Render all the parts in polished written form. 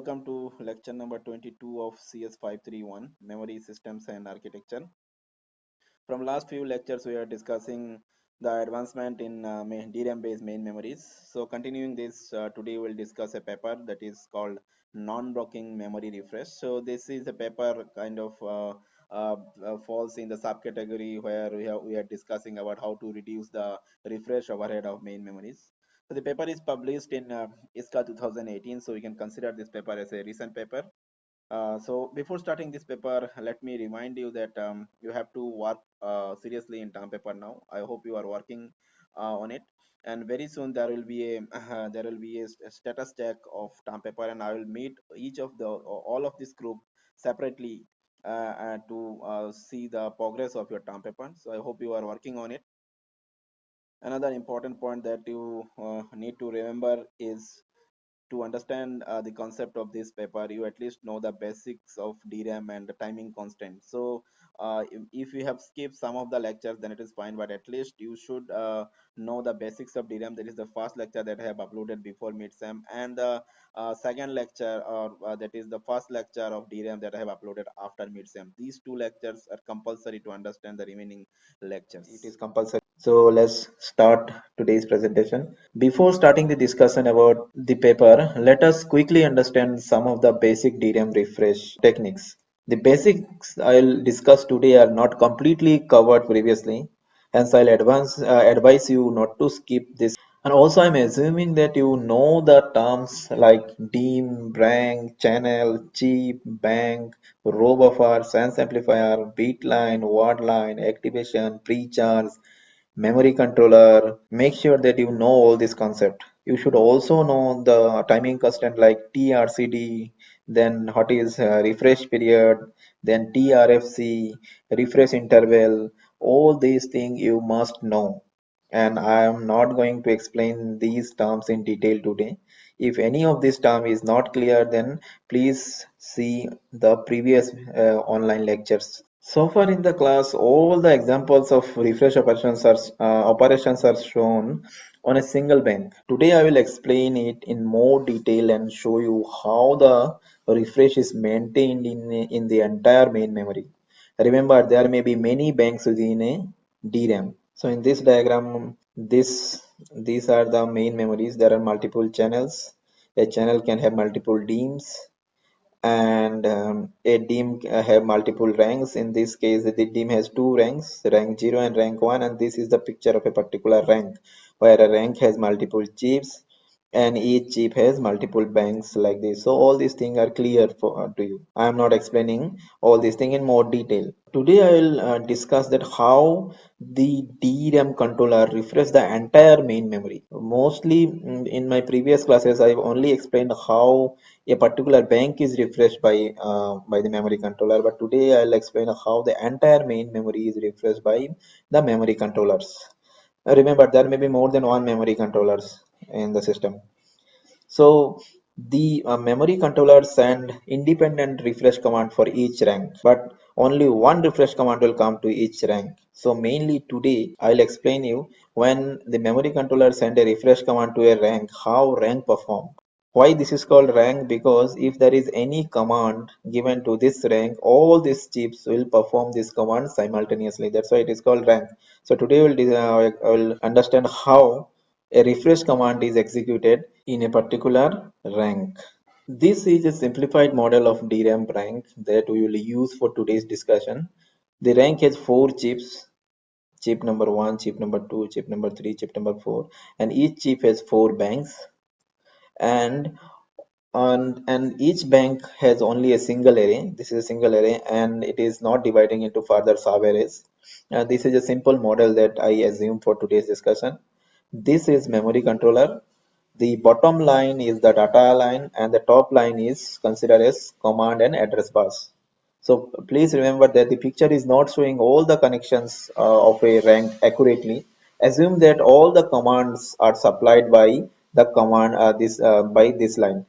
welcome to lecture number 22 of CS 531 Memory Systems and Architecture. From last few lectures, we are discussing the advancement in DRAM-based main memories. So, continuing this, today we'll discuss a paper that is called non-blocking memory refresh. So, this is a paper kind of falls in the subcategory where we are discussing about how to reduce the refresh overhead of main memories. So, the paper is published in ISCA 2018. So, we can consider this paper as a recent paper. So before starting this paper, let me remind you that you have to work seriously in term paper now. I hope you are working on it, and very soon there will be a status check of term paper, and I will meet each of the all of this group separately to see the progress of your term paper. So I hope you are working on it. Another important point that you need to remember is to understand the concept of this paper, you at least know the basics of DRAM and the timing constant. So if you have skipped some of the lectures, then it is fine, but at least you should know the basics of DRAM. That is the first lecture that I have uploaded before midsem, and the second lecture, or that is the first lecture of DRAM that I have uploaded after midsem. These two lectures are compulsory to understand the remaining lectures. It is compulsory. So let's start today's presentation. Before starting the discussion about the paper, let us quickly understand some of the basic DRAM refresh techniques. The basics I'll discuss today are not completely covered previously, hence I'll advise you not to skip this. And also I'm assuming that you know the terms like DIMM, rank, channel, chip, bank, row buffer, sense amplifier, bit line, word line, activation, pre-charge, memory controller. Make sure that you know all this concept. You should also know the timing constant like TRCD, then what is refresh period, then TRFC, refresh interval. All these things you must know, and I am not going to explain these terms in detail today. If any of this term is not clear, then please see the previous online lectures. So far in the class, all the examples of refresh operations are shown on a single bank. Today I will explain it in more detail and show you how the refresh is maintained in the entire main memory. Remember, there may be many banks within a DRAM. So in this diagram, these are the main memories. There are multiple channels. A channel can have multiple DIMMs, and a DIMM have multiple ranks. In this case, the DIMM has two ranks, rank 0 and rank 1, and this is the picture of a particular rank, where a rank has multiple chips and each chip has multiple banks like this. So all these things are clear to you. I am not explaining all these things in more detail. Today I will discuss that how the DRAM controller refresh the entire main memory. Mostly in my previous classes, I've only explained how a particular bank is refreshed by the memory controller, but today I'll explain how the entire main memory is refreshed by the memory controllers. Remember, there may be more than one memory controllers in the system. So the memory controller send independent refresh command for each rank, but only one refresh command will come to each rank. So mainly today I'll explain you when the memory controller send a refresh command to a rank, how rank perform. Why this is called rank? Because if there is any command given to this rank, all these chips will perform this command simultaneously. That's why it is called rank. So today we'll understand how a refresh command is executed in a particular rank. This is a simplified model of DRAM rank that we will use for today's discussion. The rank has four chips: chip number 1, chip number 2, chip number 3, chip number 4, and each chip has four banks, and each bank has only a single array. This is a single array, and it is not dividing into further sub arrays. This is a simple model that I assume for today's discussion. This is memory controller. The bottom line is the data line, and the top line is considered as command and address bus. So please remember that the picture is not showing all the connections of a rank accurately. Assume that all the commands are supplied by the command by this line,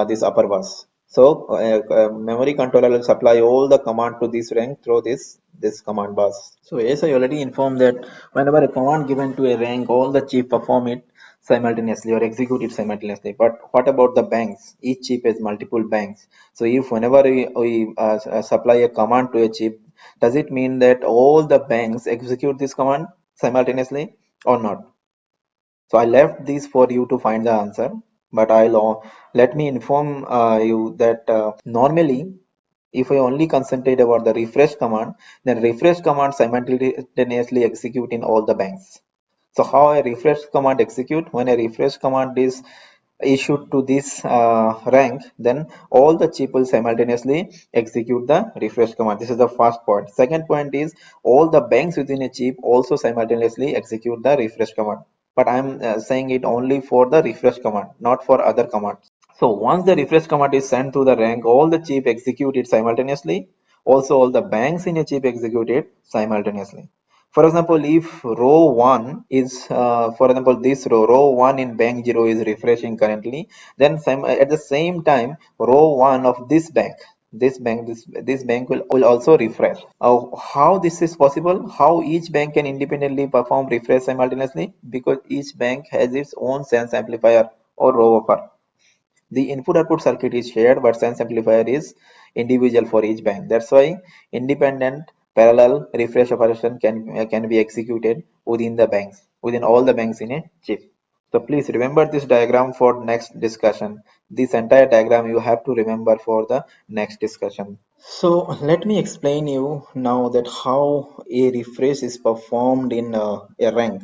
this upper bus. So memory controller will supply all the command to this rank through this command bus. So as I already informed that whenever a command given to a rank, all the chip perform it simultaneously or execute it simultaneously. But what about the banks? Each chip has multiple banks. So if whenever we supply a command to a chip, does it mean that all the banks execute this command simultaneously or not? So I left this for you to find the answer, but let me inform you that normally if I only concentrate about the refresh command, then refresh command simultaneously execute in all the banks. So how a refresh command execute? When a refresh command is issued to this rank, then all the chip will simultaneously execute the refresh command. This is the first point. Second point is all the banks within a chip also simultaneously execute the refresh command. But I'm saying it only for the refresh command, not for other commands. So once the refresh command is sent to the rank, all the chip execute it simultaneously. Also, all the banks in a chip execute it simultaneously. For example, if row 1 is, for example, this row 1 in bank 0 is refreshing currently, then at the same time, row 1 of this bank will also refresh. How this is possible? How each bank can independently perform refresh simultaneously? Because each bank has its own sense amplifier or row buffer. The input output circuit is shared, but sense amplifier is individual for each bank. That's why independent parallel refresh operation can be executed within the banks, within all the banks in a chip. So please remember this diagram for next discussion. This entire diagram you have to remember for the next discussion. So let me explain you now that how a refresh is performed in a rank.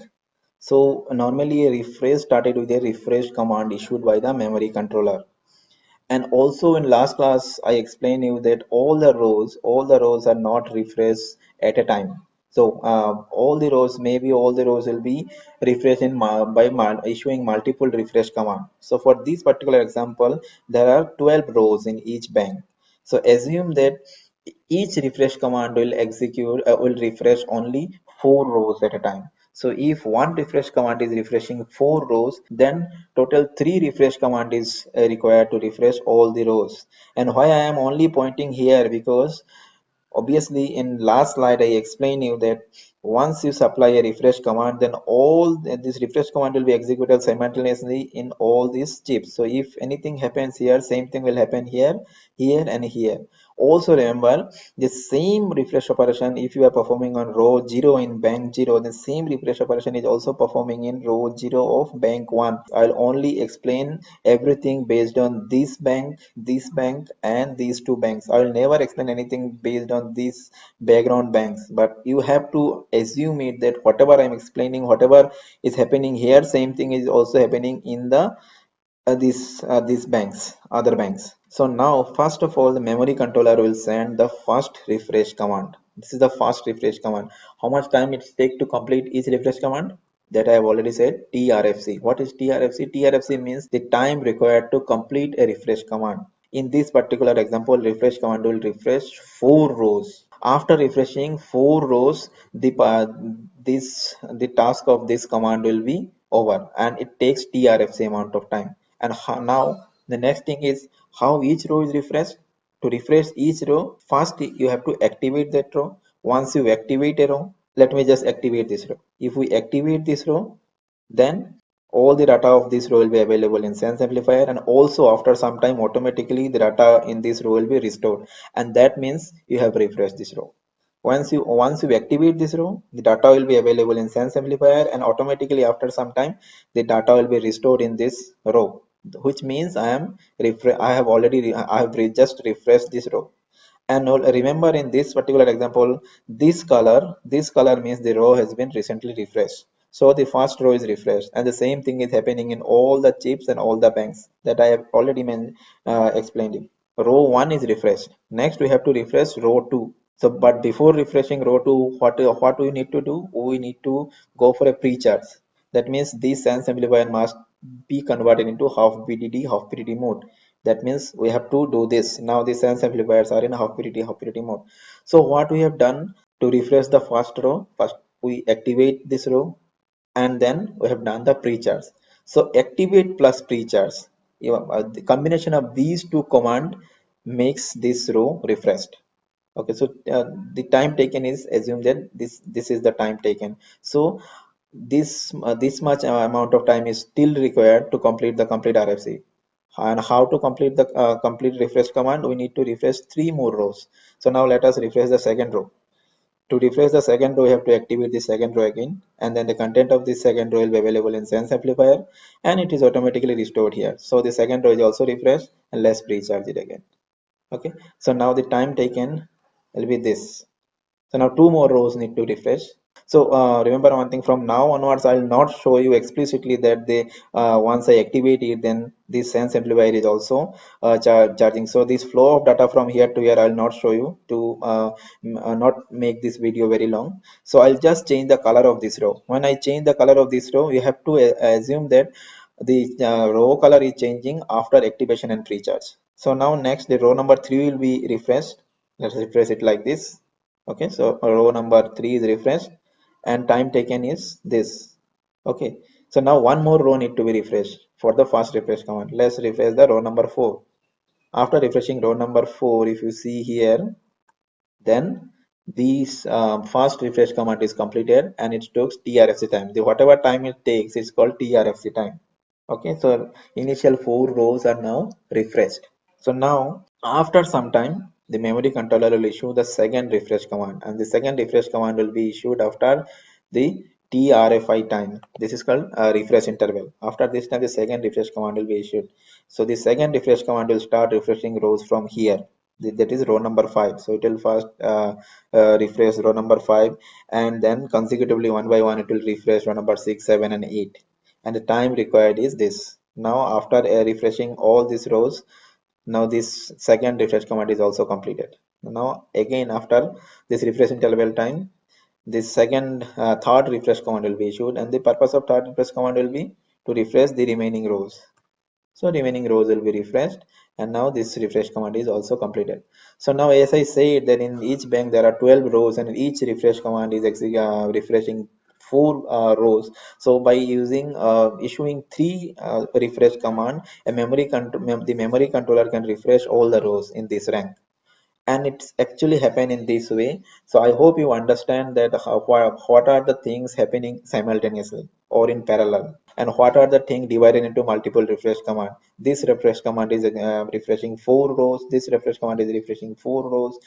So normally a refresh started with a refresh command issued by the memory controller. And also in last class I explained you that all the rows are not refreshed at a time. So all the rows will be refreshed issuing multiple refresh command. So for this particular example there are 12 rows in each bank. So assume that each refresh command will refresh only 4 rows at a time. So if one refresh command is refreshing 4 rows, then total 3 refresh command is required to refresh all the rows. And why I am only pointing here, because obviously in last slide I explained you that once you supply a refresh command, then this refresh command will be executed simultaneously in all these chips. So if anything happens here, same thing will happen here, here and here. Also remember, the same refresh operation, if you are performing on row 0 in bank 0, the same refresh operation is also performing in row 0 of bank 1. I'll only explain everything based on this bank and these two banks. I'll never explain anything based on these background banks, but you have to assume it that whatever I'm explaining, whatever is happening here, same thing is also happening in the these banks, other banks. So now first of all the memory controller will send the first refresh command. This is the first refresh command. How much time it take to complete each refresh command? That I have already said, TRFC. What is TRFC? TRFC means the time required to complete a refresh command. In this particular example, refresh command will refresh 4 rows. After refreshing 4 rows, the task of this command will be over, and it takes TRFC amount of time. And now the next thing is how each row is refreshed. To refresh each row, first you have to activate that row. Once you activate a row, let me just activate this row. If we activate this row, then all the data of this row will be available in sense amplifier, and also after some time automatically the data in this row will be restored, and that means you have refreshed this row. Once you activate this row, the data will be available in sense amplifier, and automatically after some time the data will be restored in this row, which means I have just refreshed this row. And remember, in this particular example, this color means the row has been recently refreshed. So the first row is refreshed, and the same thing is happening in all the chips and all the banks that I have already explained it. Row 1 is refreshed. Next we have to refresh row 2. So but before refreshing row 2, what do we need to do? We need to go for a pre-charge. That means this sense amplifier must be converted into half BDD, half PDD mode. That means we have to do this. Now the sense amplifiers are in half PDD, half PDD mode. So what we have done to refresh the first row, first we activate this row, and then we have done the pre-charge. So activate plus pre-charge, the combination of these two command makes this row refreshed. Okay, so the time taken is assumed that this is the time taken. So this much amount of time is still required to complete the complete RFC. And how to complete the complete refresh command? We need to refresh three more rows. So now let us refresh the second row. To refresh the second row, we have to activate the second row again, and then the content of this second row will be available in Sense Amplifier, and it is automatically restored here. So the second row is also refreshed, and let's recharge it again. Okay, so now the time taken will be this. So now two more rows need to refresh. So remember one thing, from now onwards I will not show you explicitly that they once I activate it, then this sense amplifier is also charging. So this flow of data from here to here I will not show you to not make this video very long. So I'll just change the color of this row. When I change the color of this row, you have to assume that the row color is changing after activation and recharge. So now next, the row number 3 will be refreshed. Let's refresh it like this. Okay, so row number 3 is refreshed, and time taken is this. Okay, so now one more row need to be refreshed for the fast refresh command. Let's refresh the row number 4. After refreshing row number 4, if you see here, then this fast refresh command is completed, and it took TRFC time. The whatever time it takes is called TRFC time. Okay, so initial 4 rows are now refreshed. So now after some time, the memory controller will issue the second refresh command, and the second refresh command will be issued after the TRFI time. This is called refresh interval. After this time, the second refresh command will be issued. So the second refresh command will start refreshing rows from here. That is row number 5. So it will first refresh row number 5, and then consecutively one by one it will refresh row number 6, 7, and 8. And the time required is this. Now after refreshing all these rows, now this second refresh command is also completed. Now again, after this refresh interval time, this second third refresh command will be issued, and the purpose of third refresh command will be to refresh the remaining rows. So remaining rows will be refreshed, and now this refresh command is also completed. So now, as I said, that in each bank there are 12 rows, and each refresh command is refreshing 4 rows. So by using issuing 3 refresh command, the memory controller can refresh all the rows in this rank, and it's actually happen in this way. So I hope you understand that what are the things happening simultaneously or in parallel, and what are the things divided into multiple refresh command. This refresh command is refreshing 4 rows, this refresh command is refreshing 4 rows,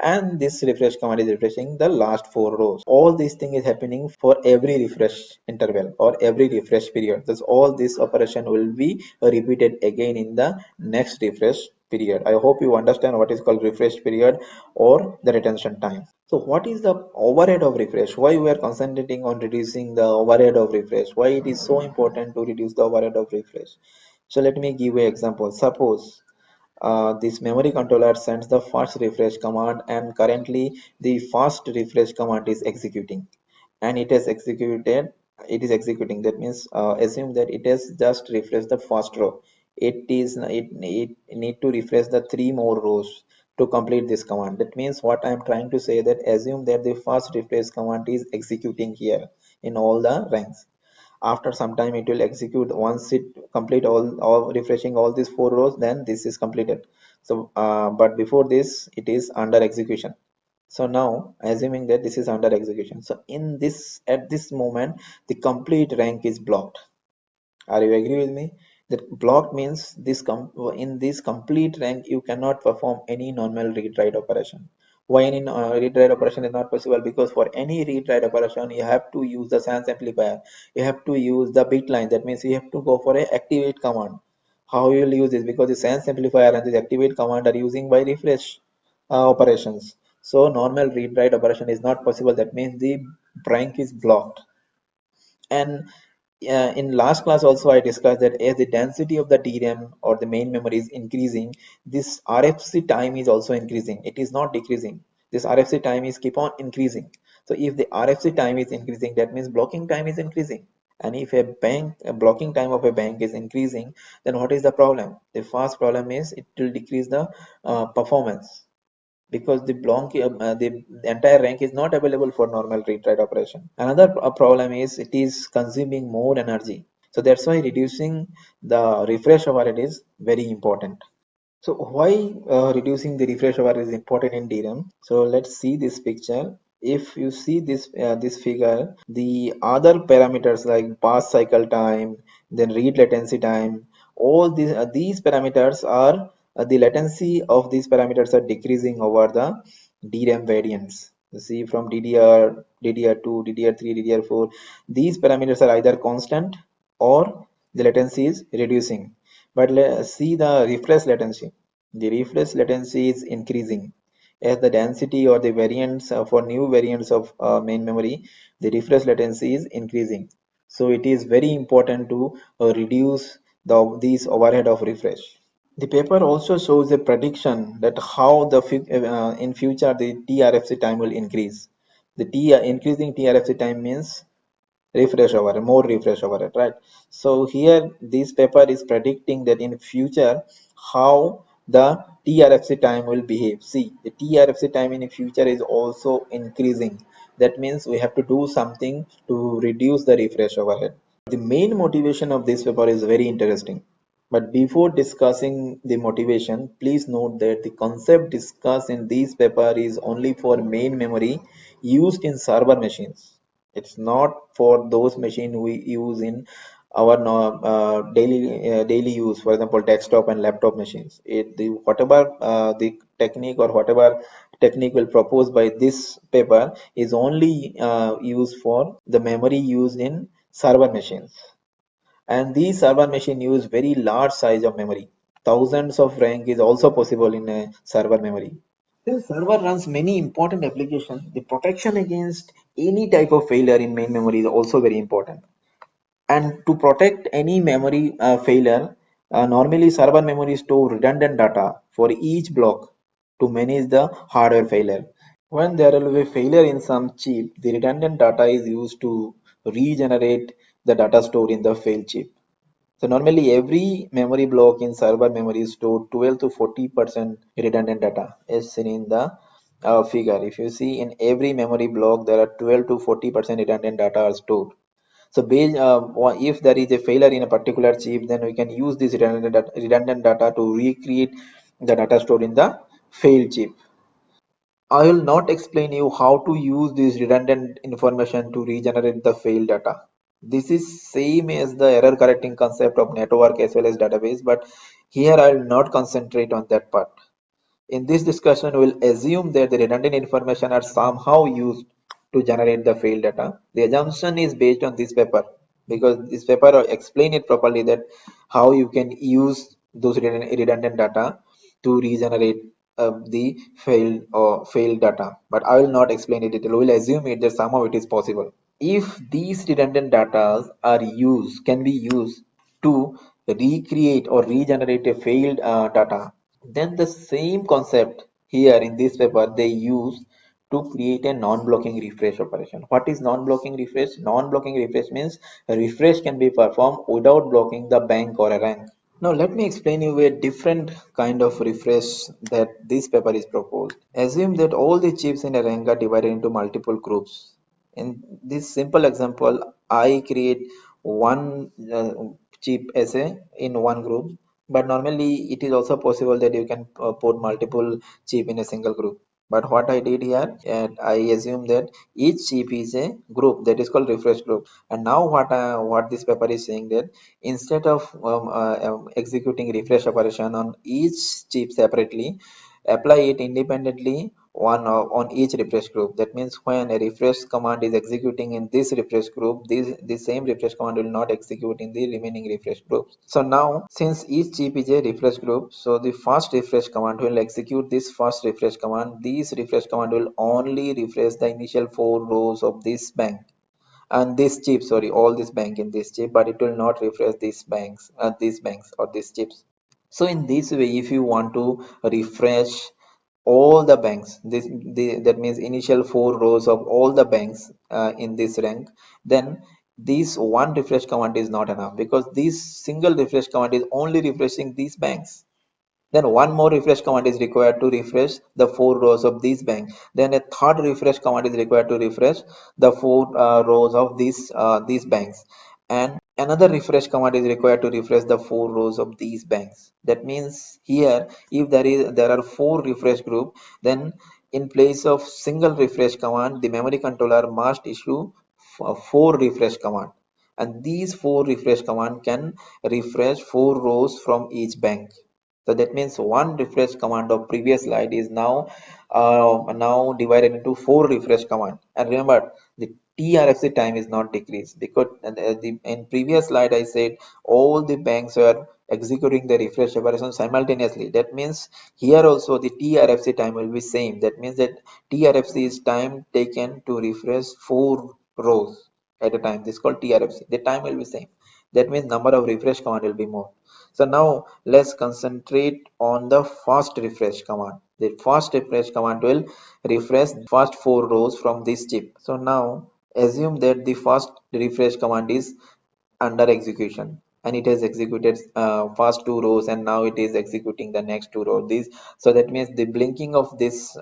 and this refresh command is refreshing the last 4 rows. All these thing is happening for every refresh interval or every refresh period. Thus all this operation will be repeated again in the next refresh period. I hope you understand what is called refresh period or the retention time. So what is the overhead of refresh? Why we are concentrating on reducing the overhead of refresh? Why it is so important to reduce the overhead of refresh? So let me give you an example. Suppose this memory controller sends the first refresh command, and currently the first refresh command is executing, and it is executing. That means assume that it has just refreshed the first row. It need to refresh the 3 more rows to complete this command. That means what I am trying to say, that assume that the first refresh command is executing here in all the ranks. After some time it will execute. Once it complete all refreshing all these 4 rows, then this is completed. So but before this it is under execution. So now assuming that this is under execution, so in this at this moment the complete rank is blocked. Are you agree with me? That blocked means in this complete rank you cannot perform any normal read write operation. Why any read write operation is not possible? Because for any read write operation you have to use the sans amplifier, you have to use the bit line. That means you have to go for a activate command. How you will use this? Because the sans amplifier and the activate command are using by refresh operations. So normal read write operation is not possible. That means the rank is blocked. And in last class also I discussed that as the density of the DRAM or the main memory is increasing, this RFC time is also increasing. It is not decreasing. This RFC time is keep on increasing. So if the RFC time is increasing, that means blocking time is increasing. And if a blocking time of a bank is increasing, then what is the problem? The first problem is it will decrease the performance, because the entire rank is not available for normal read write operation. Another problem is it is consuming more energy. So that's why reducing the refresh overhead is very important. So why reducing the refresh overhead is important in DRAM? So let's see this picture. If you see this figure, the other parameters like pass cycle time, then read latency time, all these parameters are the latency of these parameters are decreasing over the DRAM variants. You see from DDR, DDR2, DDR3, DDR4, these parameters are either constant or the latency is reducing. But let's see the refresh latency. The refresh latency is increasing as the density or the variants for new variants of main memory, the refresh latency is increasing. So it is very important to reduce these overhead of refresh. The paper also shows a prediction that how in future the TRFC time will increase. Increasing TRFC time means refresh over more refresh over it, right? So here this paper is predicting that in future how the TRFC time will behave. See, the TRFC time in the future is also increasing. That means we have to do something to reduce the refresh overhead. The main motivation of this paper is very interesting. But before discussing the motivation, please note that the concept discussed in this paper is only for main memory used in server machines. It's not for those machines we use in our daily use, for example, desktop and laptop machines. Whatever the technique or whatever technique will propose by this paper is only used for the memory used in server machines, and these server machine use very large size of memory. Thousands of rank is also possible in a server memory. Since server runs many important applications, the protection against any type of failure in main memory is also very important. And to protect any memory failure, normally server memory store redundant data for each block to manage the hardware failure. When there will be failure in some chip, the redundant data is used to regenerate the data stored in the failed chip. So normally every memory block in server memory is stored 12 to 40% redundant data as seen in the figure. If you see in every memory block there are 12 to 40% redundant data are stored. So if there is a failure in a particular chip, then we can use this redundant data to recreate the data stored in the failed chip. I will not explain you how to use this redundant information to regenerate the failed data. This is same as the error correcting concept of network as well as database, but here I will not concentrate on that part. In this discussion, we will assume that the redundant information are somehow used to generate the failed data. The assumption is based on this paper because this paper explain it properly that how you can use those redundant data to regenerate the failed data. But I will not explain it. We will assume it that somehow it is possible. If these redundant data can be used to recreate or regenerate a failed data, then the same concept here in this paper they use to create a non-blocking refresh operation. What is non-blocking refresh? Non-blocking refresh means a refresh can be performed without blocking the bank or a rank. Now let me explain you a different kind of refresh that this paper is proposed. Assume that all the chips in a rank are divided into multiple groups. In this simple example, I create one chip as a in one group, but normally it is also possible that you can put multiple chip in a single group. But what I did here, and I assume that each chip is a group that is called refresh group. And now what this paper is saying that instead of executing refresh operation on each chip separately, apply it independently on each refresh group. That means when a refresh command is executing in this refresh group, the same refresh command will not execute in the remaining refresh groups. So now since each chip is a refresh group, so the first refresh command will execute this first refresh command. This refresh command will only refresh the initial 4 rows of this bank and this chip, sorry, all this bank in this chip, but it will not refresh these banks or these chips. So in this way, if you want to refresh all the banks, that means initial 4 rows of all the banks in this rank, then this one refresh command is not enough because this single refresh command is only refreshing these banks. Then one more refresh command is required to refresh the 4 rows of this bank. Then a third refresh command is required to refresh the 4 rows of these banks. And another refresh command is required to refresh the 4 rows of these banks. That means here, if there are 4 refresh group, then in place of single refresh command, the memory controller must issue four refresh command, and these four refresh command can refresh four rows from each bank. So that means one refresh command of previous slide is now divided into four refresh command. And remember, the TRFC time is not decreased because in previous slide I said all the banks were executing the refresh operation simultaneously. That means here also the TRFC time will be same. That means that TRFC is time taken to refresh four rows at a time. This is called TRFC. The time will be same. That means number of refresh command will be more. So now let's concentrate on the fast refresh command. The fast refresh command will refresh first four rows from this chip. So now assume that the first refresh command is under execution and it has executed first two rows, and now it is executing the next two rows. This, so that means the blinking of this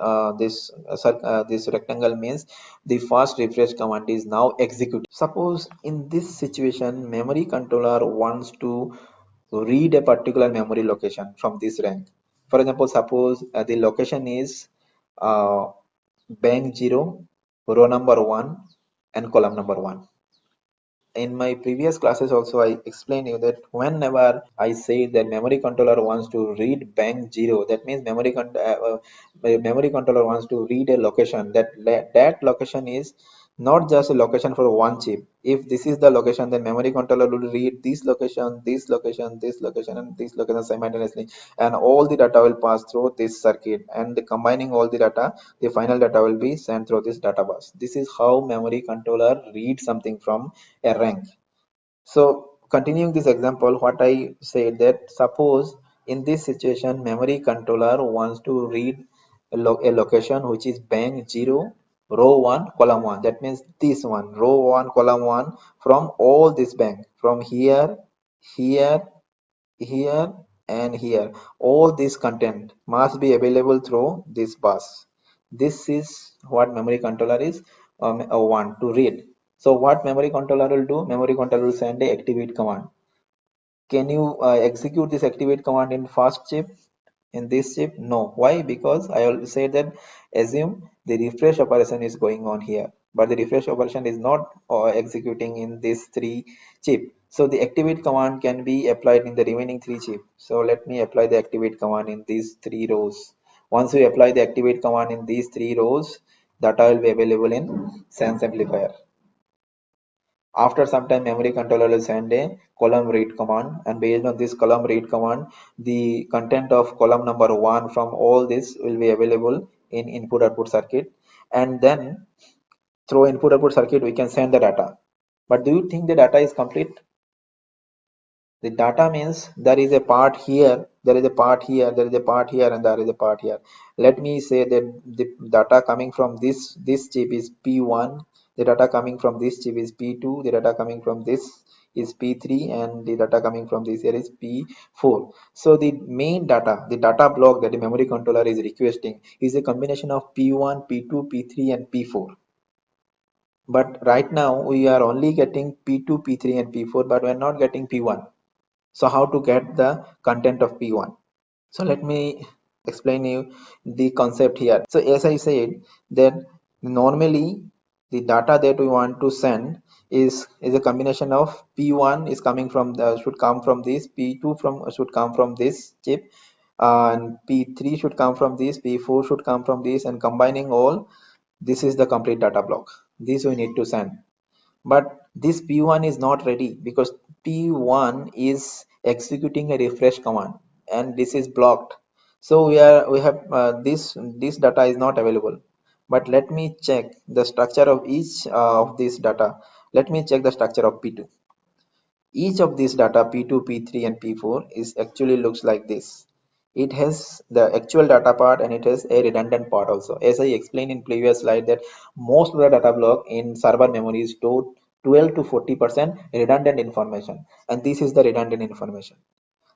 rectangle means the first refresh command is now executing. Suppose in this situation memory controller wants to read a particular memory location from this rank. For example, suppose the location is uh, bank 0, row number 1 and column number 1. In my previous classes also I explained you that whenever I say that memory controller wants to read bank 0, that means memory controller wants to read a location. That location is not just a location for one chip. If this is the location, then memory controller will read this location, this location, this location, and this location simultaneously, and all the data will pass through this circuit, and combining all the data, the final data will be sent through this data bus. This is how memory controller reads something from a rank. So continuing this example, what I said that suppose in this situation memory controller wants to read a location which is bank 0, row 1, column 1. That means this one, row 1, column 1, from all this bank, from here, here, here, and here. All this content must be available through this bus. This is what memory controller is want to read. So what memory controller will do? Memory controller will send a activate command. Can you execute this activate command in fast chip? In this chip? No. Why? Because I already said that assume the refresh operation is going on here, but the refresh operation is not executing in this three chip. So the activate command can be applied in the remaining three chip. So let me apply the activate command in these three rows. Once we apply the activate command in these three rows, data will be available in sense amplifier. After some time, memory controller will send a column read command, and based on this column read command, the content of column number 1 from all this will be available in input output circuit, and then through input output circuit we can send the data. But do you think the data is complete? The data means there is a part here, there is a part here, there is a part here, and there is a part here. Let me say that the data coming from this chip is P1, the data coming from this chip is P2, the data coming from this is P3, and the data coming from this here is P4. So the main data, the data block that the memory controller is requesting is a combination of P1, P2, P3, and P4. But right now we are only getting P2, P3, and P4, but we are not getting P1. So how to get the content of P1? So let me explain you the concept here. So as I said that normally the data that we want to send is a combination of P1 is coming from the should come from this, P2 from should come from this chip, and P3 should come from this, P4 should come from this, and combining all, this is the complete data block. This we need to send. But this P1 is not ready because P1 is executing a refresh command and this is blocked. So we have this data is not available. But let me check the structure of each of this data. Let me check the structure of P2. Each of these data P2, P3, and P4 is actually looks like this. It has the actual data part and it has a redundant part also. As I explained in previous slide that most of the data block in server memory is stored 12 to 40% redundant information, and this is the redundant information.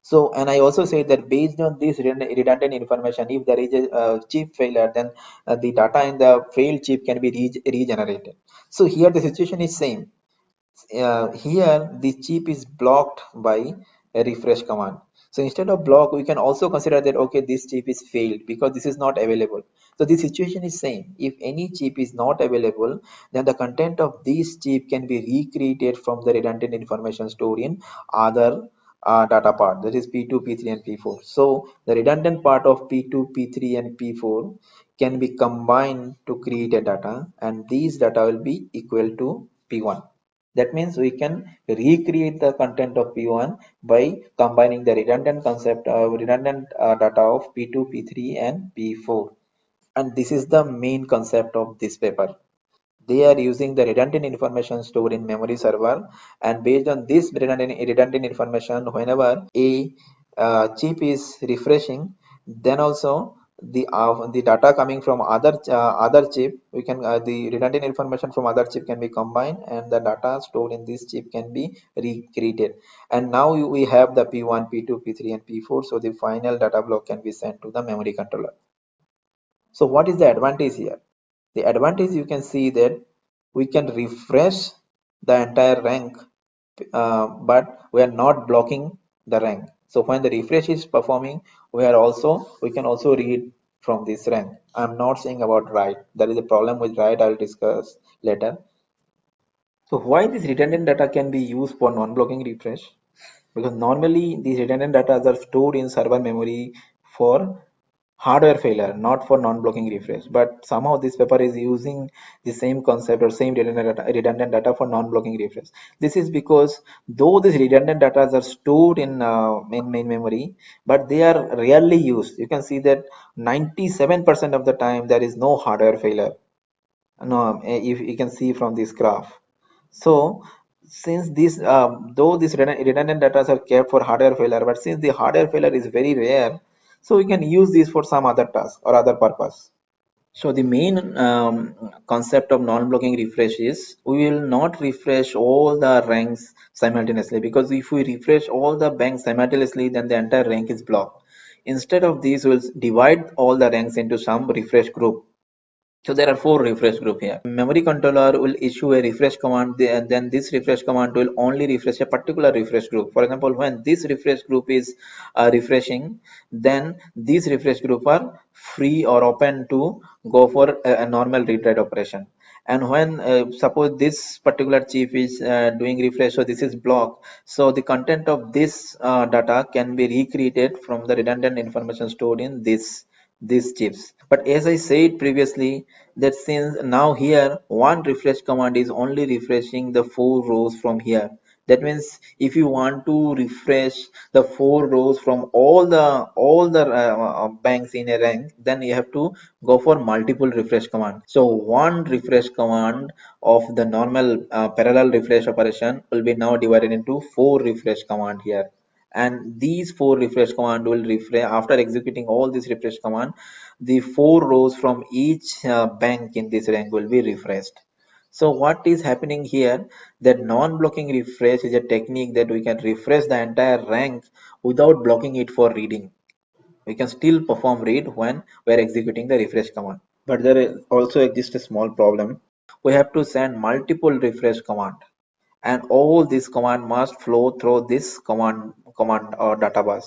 So, and I also say that based on this redundant information, if there is a chip failure, then the data in the failed chip can be regenerated. So here the situation is same. Here the chip is blocked by a refresh command. So instead of block, we can also consider that okay, this chip is failed because this is not available. So the situation is same. If any chip is not available, then the content of this chip can be recreated from the redundant information stored in other data part, that is P2, P3, and P4. So the redundant part of P2, P3, and P4 can be combined to create a data, and these data will be equal to P1. That means we can recreate the content of P1 by combining the redundant data of P2, P3, and P4. And this is the main concept of this paper. They are using the redundant information stored in memory server, and based on this redundant information, whenever a chip is refreshing, then also the data coming from other chip, we can the redundant information from other chip can be combined, and the data stored in this chip can be recreated. And now we have the P1, P2, P3, and P4. So the final data block can be sent to the memory controller. So what is the advantage here? The advantage, you can see that we can refresh the entire rank, but we are not blocking the rank. So when the refresh is performing, we can also read from this rank. I'm not saying about write. There is a problem with write. I'll discuss later. So why this redundant data can be used for non-blocking refresh? Because normally these redundant data are stored in server memory for hardware failure, not for non-blocking refresh. But somehow this paper is using the same concept or same redundant data for non-blocking refresh. This is because though these redundant data are stored in main memory, but they are rarely used. You can see that 97% of the time there is no hardware failure. No, if you can see from this graph. So since this, though these redundant data are kept for hardware failure, but since the hardware failure is very rare, so we can use this for some other task or other purpose. So the main concept of non-blocking refresh is we will not refresh all the ranks simultaneously, because if we refresh all the banks simultaneously, then the entire rank is blocked. Instead of this, we'll divide all the ranks into some refresh group. So there are four refresh group here. Memory controller will issue a refresh command, and then this refresh command will only refresh a particular refresh group. For example, when this refresh group is refreshing, then these refresh group are free or open to go for a normal read write operation. And when suppose this particular chip is doing refresh, so this is blocked, so the content of this data can be recreated from the redundant information stored in these chips. But as I said previously, that since now here one refresh command is only refreshing the 4 rows from here. That means if you want to refresh the 4 rows from all the banks in a rank, then you have to go for multiple refresh command. So one refresh command of the normal parallel refresh operation will be now divided into 4 refresh command here, and these 4 refresh command will refresh. After executing all these refresh command, the 4 rows from each bank in this rank will be refreshed. So what is happening here, that non-blocking refresh is a technique that we can refresh the entire rank without blocking it for reading. We can still perform read when we are executing the refresh command. But there also exists a small problem. We have to send multiple refresh command, and all this command must flow through this command or database.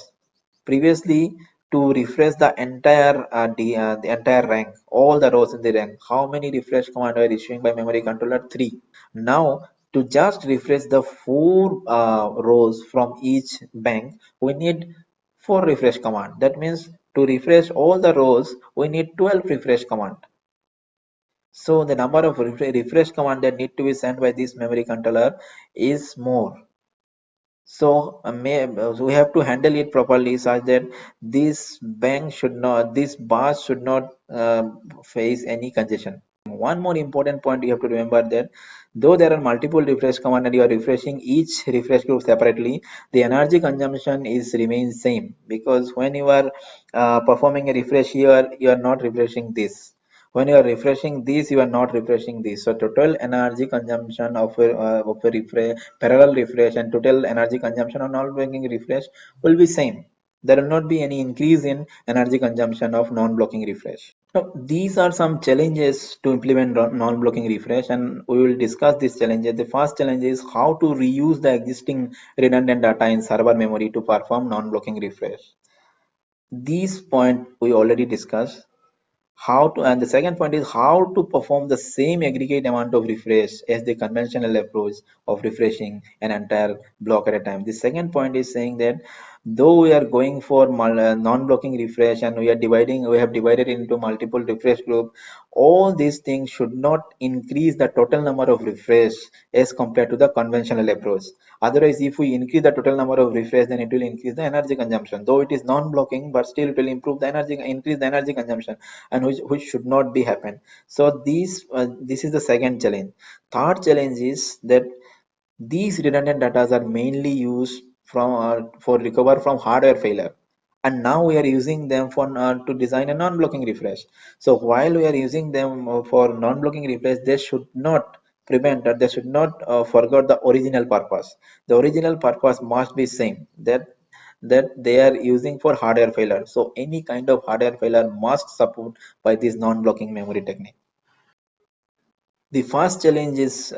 Previously, to refresh the entire rank, all the rows in the rank, how many refresh command were issuing by memory controller? 3. Now to just refresh the 4 rows from each bank, we need 4 refresh command. That means to refresh all the rows, we need 12 refresh command. So the number of refresh command that need to be sent by this memory controller is more. So we have to handle it properly such that this bus should not face any congestion. One more important point you have to remember, that though there are multiple refresh command and you are refreshing each refresh group separately, the energy consumption is remains same, because when you are performing a refresh here, you are not refreshing this. When you are refreshing this, you are not refreshing this. So total energy consumption of a parallel refresh and total energy consumption on non-blocking refresh will be same. There will not be any increase in energy consumption of non-blocking refresh. Now, these are some challenges to implement non-blocking refresh, and we will discuss these challenges. The first challenge is how to reuse the existing redundant data in server memory to perform non-blocking refresh. These point we already discussed. How to, and the second point is how to perform the same aggregate amount of refresh as the conventional approach of refreshing an entire block at a time. The second point is saying that though we are going for non-blocking refresh and we have divided into multiple refresh group, all these things should not increase the total number of refresh as compared to the conventional approach. Otherwise, if we increase the total number of refresh, then it will increase the energy consumption. Though it is non-blocking, but still it will increase the energy consumption, and which should not be happen. So this is the second challenge. Third challenge is that these redundant data are mainly used for recover from hardware failure, and now we are using them for to design a non-blocking refresh. So while we are using them for non-blocking refresh, they should not prevent, or they should not forget the original purpose. The original purpose must be same, that they are using for hardware failure. So any kind of hardware failure must support by this non-blocking memory technique. The first challenge is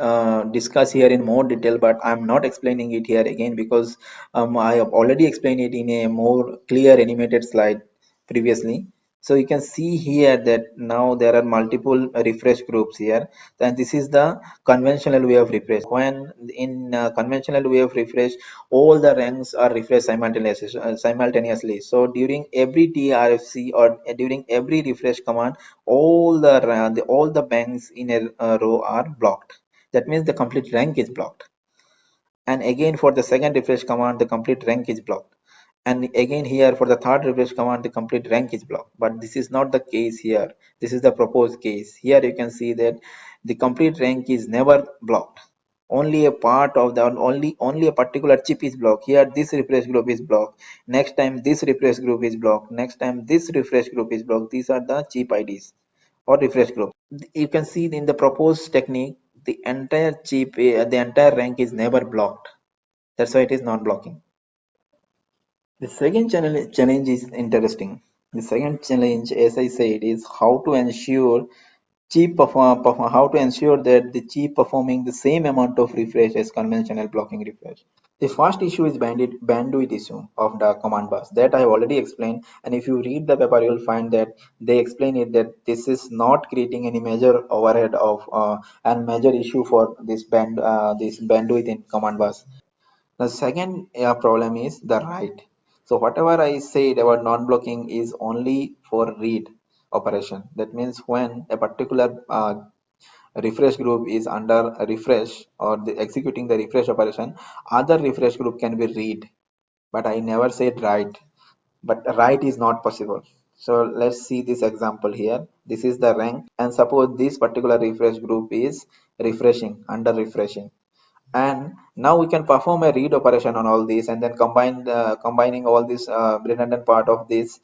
discussed here in more detail, but I'm not explaining it here again because I have already explained it in a more clear animated slide previously. So you can see here that now there are multiple refresh groups here. And this is the conventional way of refresh. When in conventional way of refresh, all the ranks are refreshed simultaneously. So during every TRFC or during every refresh command, all the banks in a row are blocked. That means the complete rank is blocked. And again for the second refresh command, the complete rank is blocked. And again here for the third refresh command, the complete rank is blocked. But this is not the case here. This is the proposed case. Here you can see that the complete rank is never blocked. Only a part of the only a particular chip is blocked. Here this refresh group is blocked. Next time this refresh group is blocked. Next time this refresh group is blocked. These are the chip IDs or refresh group. You can see in the proposed technique, the entire chip, the entire rank is never blocked. That's why it is non-blocking. The second challenge is interesting. The second challenge, as I said, is how to ensure how to ensure that the chip performing the same amount of refresh as conventional blocking refresh. The first issue is bandwidth issue of the command bus that I have already explained. And if you read the paper, you will find that they explain it that this is not creating any major overhead of and major issue for this bandwidth in command bus. The second problem is the write. So whatever I said about non-blocking is only for read operation. That means when a particular refresh group is under a refresh or executing the refresh operation, other refresh group can be read. But I never said write. But write is not possible. So let's see this example here. This is the rank, and suppose this particular refresh group is refreshing under refreshing, and now we can perform a read operation on all these, and then combining all this redundant part of this,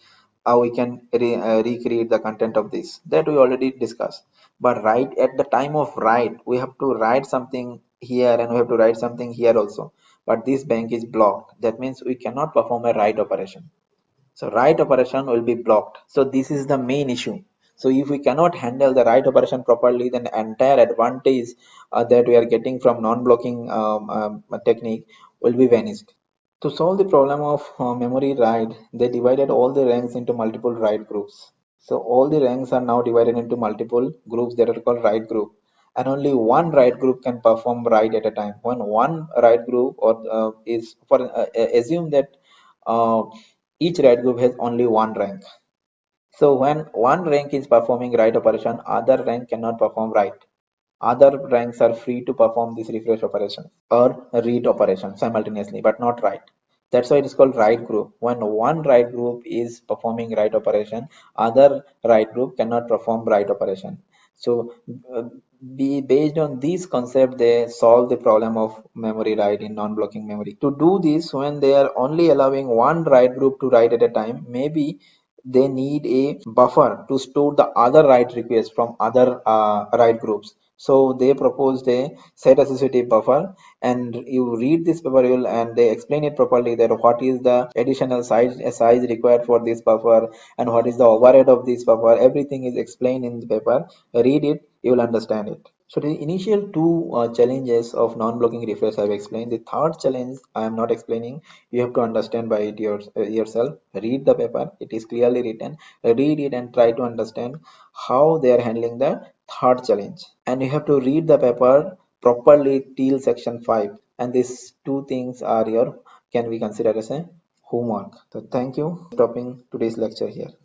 we can recreate the content of this that we already discussed. But right at the time of write, we have to write something here and we have to write something here also, but this bank is blocked. That means we cannot perform a write operation. So write operation will be blocked. So this is the main issue. So if we cannot handle the write operation properly, then the entire advantage that we are getting from non-blocking technique will be vanished. To solve the problem of memory write, they divided all the ranks into multiple write groups. So all the ranks are now divided into multiple groups that are called write group, and only one write group can perform write at a time. When one write group or is for assume that uh, each write group has only one rank. So when one rank is performing write operation, other rank cannot perform write. Other ranks are free to perform this refresh operation or read operation simultaneously, but not write. That's why it is called write group. When one write group is performing write operation, other write group cannot perform write operation. So based on this concept, they solve the problem of memory write in non-blocking memory. To do this, when they are only allowing one write group to write at a time, maybe they need a buffer to store the other write requests from other write groups. So they proposed a set associative buffer, and you read this paper and they explain it properly that what is the additional size required for this buffer and what is the overhead of this buffer. Everything is explained in the paper. Read it, you will understand it. So the initial two challenges of non-blocking refresh I have explained. The third challenge I am not explaining. You have to understand by it yourself. Read the paper. It is clearly written. Read it and try to understand how they are handling the third challenge. And you have to read the paper properly till section 5. And these two things are your can be considered as a homework. So thank you for stopping today's lecture here.